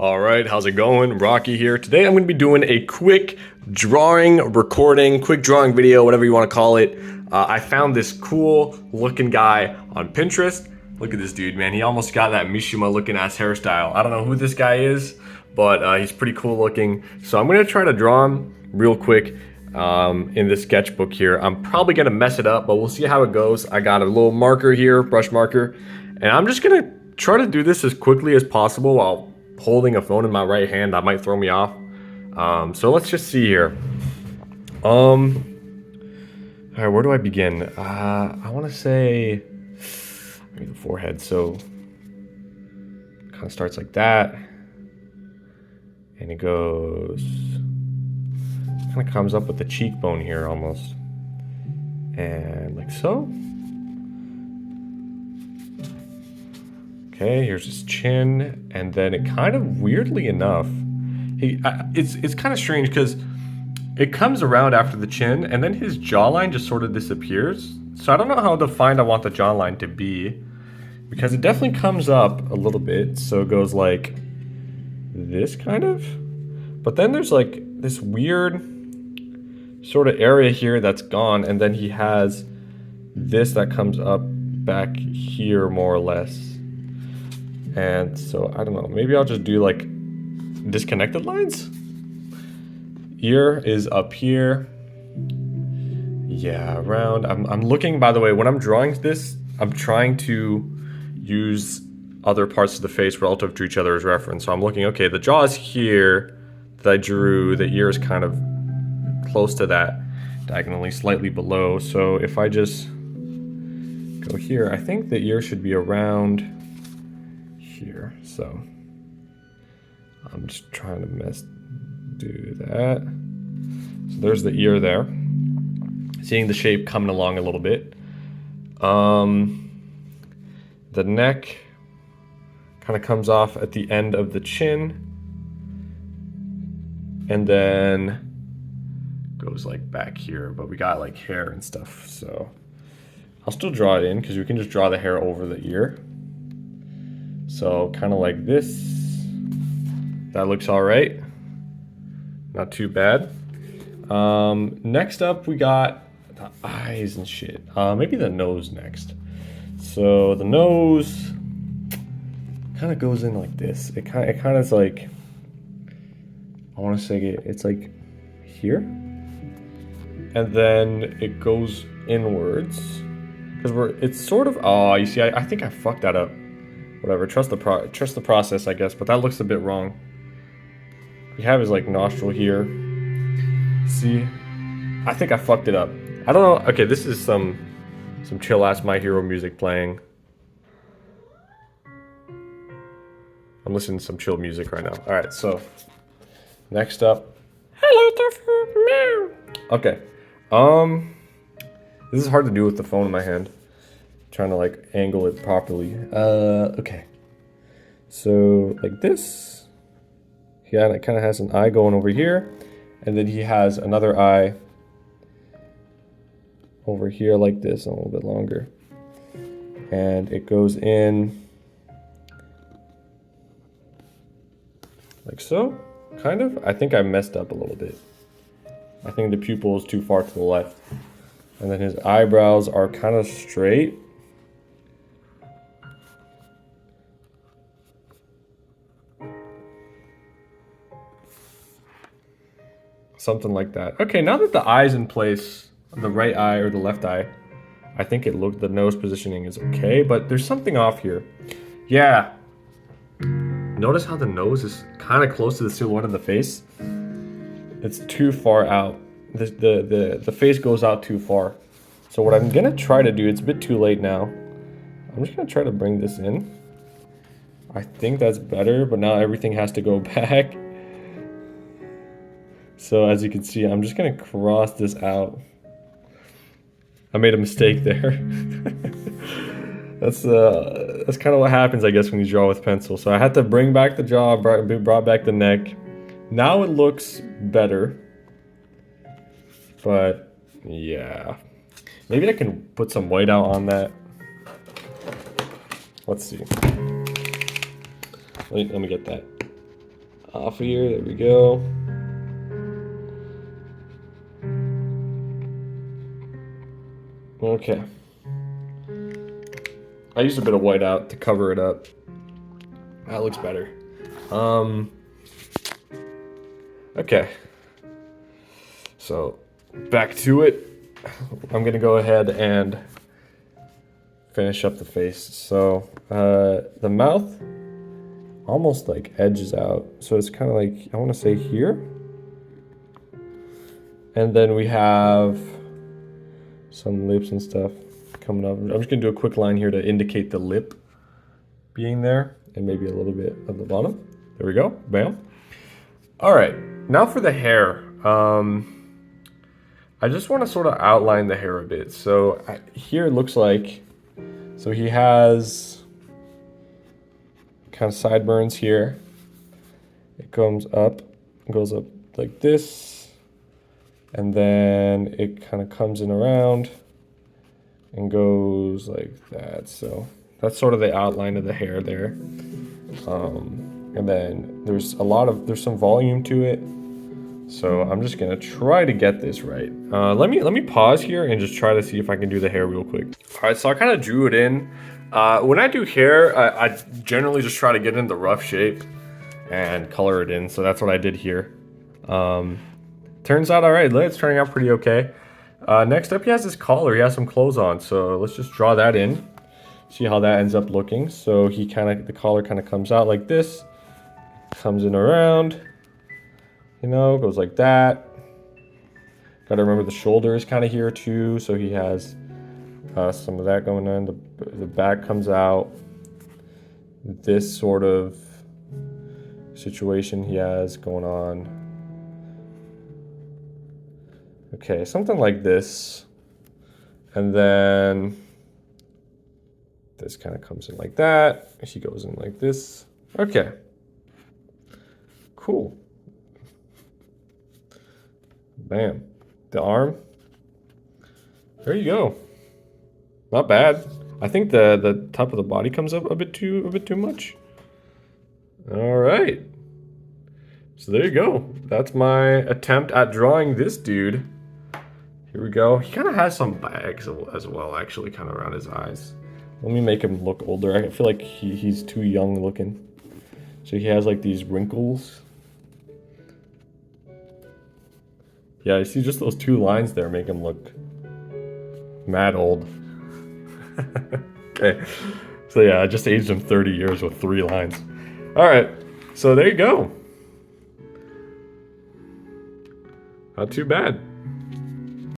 All right, how's it going? Rocky here. Today I'm going to be doing a quick drawing video, whatever you want to call it. I found this cool looking guy on Pinterest. Look at this dude, man. He almost got that Mishima looking ass hairstyle. I don't know who this guy is, but he's pretty cool looking. So I'm going to try to draw him real quick in this sketchbook here. I'm probably going to mess it up, but we'll see how it goes. I got a little marker here, brush marker, and I'm just going to try to do this as quickly as possible while holding a phone in my right hand. That might throw me off. So let's just see here. All right, where do I begin? I want to say maybe the forehead. So kind of starts like that, and it goes, kind of comes up with the cheekbone here almost, and like so. Okay, here's his chin, and then it kind of weirdly enough, it's kind of strange because it comes around after the chin, and then his jawline just sort of disappears. So I don't know how defined I want the jawline to be, because it definitely comes up a little bit. So it goes like this kind of, but then there's like this weird sort of area here that's gone, and then he has this that comes up back here more or less. And so, I don't know, maybe I'll just do like disconnected lines. Ear is up here. Yeah, around. I'm looking, by the way, when I'm drawing this, I'm trying to use other parts of the face relative to each other as reference. So I'm looking, okay, the jaw is here that I drew. The ear is kind of close to that, diagonally slightly below. So if I just go here, I think the ear should be around here. So I'm just trying to do that. So there's the ear there. Seeing the shape coming along a little bit. The neck kind of comes off at the end of the chin, and then goes like back here, but we got like hair and stuff. So I'll still draw it in because we can just draw the hair over the ear. So kind of like this. That looks all right. Not too bad. Next up, we got the eyes and shit. Maybe the nose next. So the nose kind of goes in like this. It kind of is like, I want to say it's like here, and then it goes inwards because it's sort of. Oh, you see, I think I fucked that up. Whatever, trust the process, I guess, but that looks a bit wrong. We have his like nostril here. See, I think I fucked it up. I don't know. Okay, this is some chill ass My Hero music playing. I'm listening to some chill music right now. All right, so next up. Hello, okay. This is hard to do with the phone in my hand. Trying to like angle it properly. Okay. So like this. Yeah, and it kind of has an eye going over here, and then he has another eye over here like this, and a little bit longer. And it goes in like so, kind of. I think I messed up a little bit. I think the pupil is too far to the left. And then his eyebrows are kind of straight. Something like that. Okay, now that the eye's in place, the right eye or the left eye, I think the nose positioning is okay, but there's something off here. Yeah. Notice how the nose is kind of close to the silhouette of the face? It's too far out. The face goes out too far. So what I'm gonna try to do, it's a bit too late now. I'm just gonna try to bring this in. I think that's better, but now everything has to go back. So as you can see, I'm just gonna cross this out. I made a mistake there. That's kind of what happens, I guess, when you draw with pencil. So I had to bring back the jaw, brought back the neck. Now it looks better. But yeah, maybe I can put some white out on that. Let's see. Let me get that. off of here. There we go. Okay. I used a bit of whiteout to cover it up. That looks better. Okay. So, back to it. I'm gonna go ahead and finish up the face. So, the mouth almost like edges out. So it's kind of like, I want to say here. And then we have some lips and stuff coming up. I'm just gonna do a quick line here to indicate the lip being there and maybe a little bit of the bottom. There we go, bam. All right, now for the hair. I just want to sort of outline the hair a bit. So here it looks like, so he has kind of sideburns here. It comes up, goes up like this, and then it kind of comes in around and goes like that. So that's sort of the outline of the hair there. And then there's some volume to it. So I'm just gonna try to get this right. Let me pause here and just try to see if I can do the hair real quick. All right, so I kind of drew it in. When I do hair, I generally just try to get in the rough shape and color it in. So that's what I did here. Turns out all right. It's turning out pretty okay. Next up, he has this collar. He has some clothes on. So let's just draw that in. See how that ends up looking. So the collar kind of comes out like this, comes in around. You know, goes like that. Got to remember the shoulder is kind of here too, so he has some of that going on. The back comes out. This sort of situation he has going on. Okay, something like this. And then this kind of comes in like that. She goes in like this. Okay. Cool. Bam. The arm. There you go. Not bad. I think the top of the body comes up a bit too much. All right. So there you go. That's my attempt at drawing this dude. Here we go. He kind of has some bags as well, actually, kind of around his eyes. Let me make him look older. I feel like he's too young looking. So he has like these wrinkles. Yeah, you see just those two lines there make him look mad old. Okay, so yeah, I just aged him 30 years with 3 lines. All right, so there you go. Not too bad.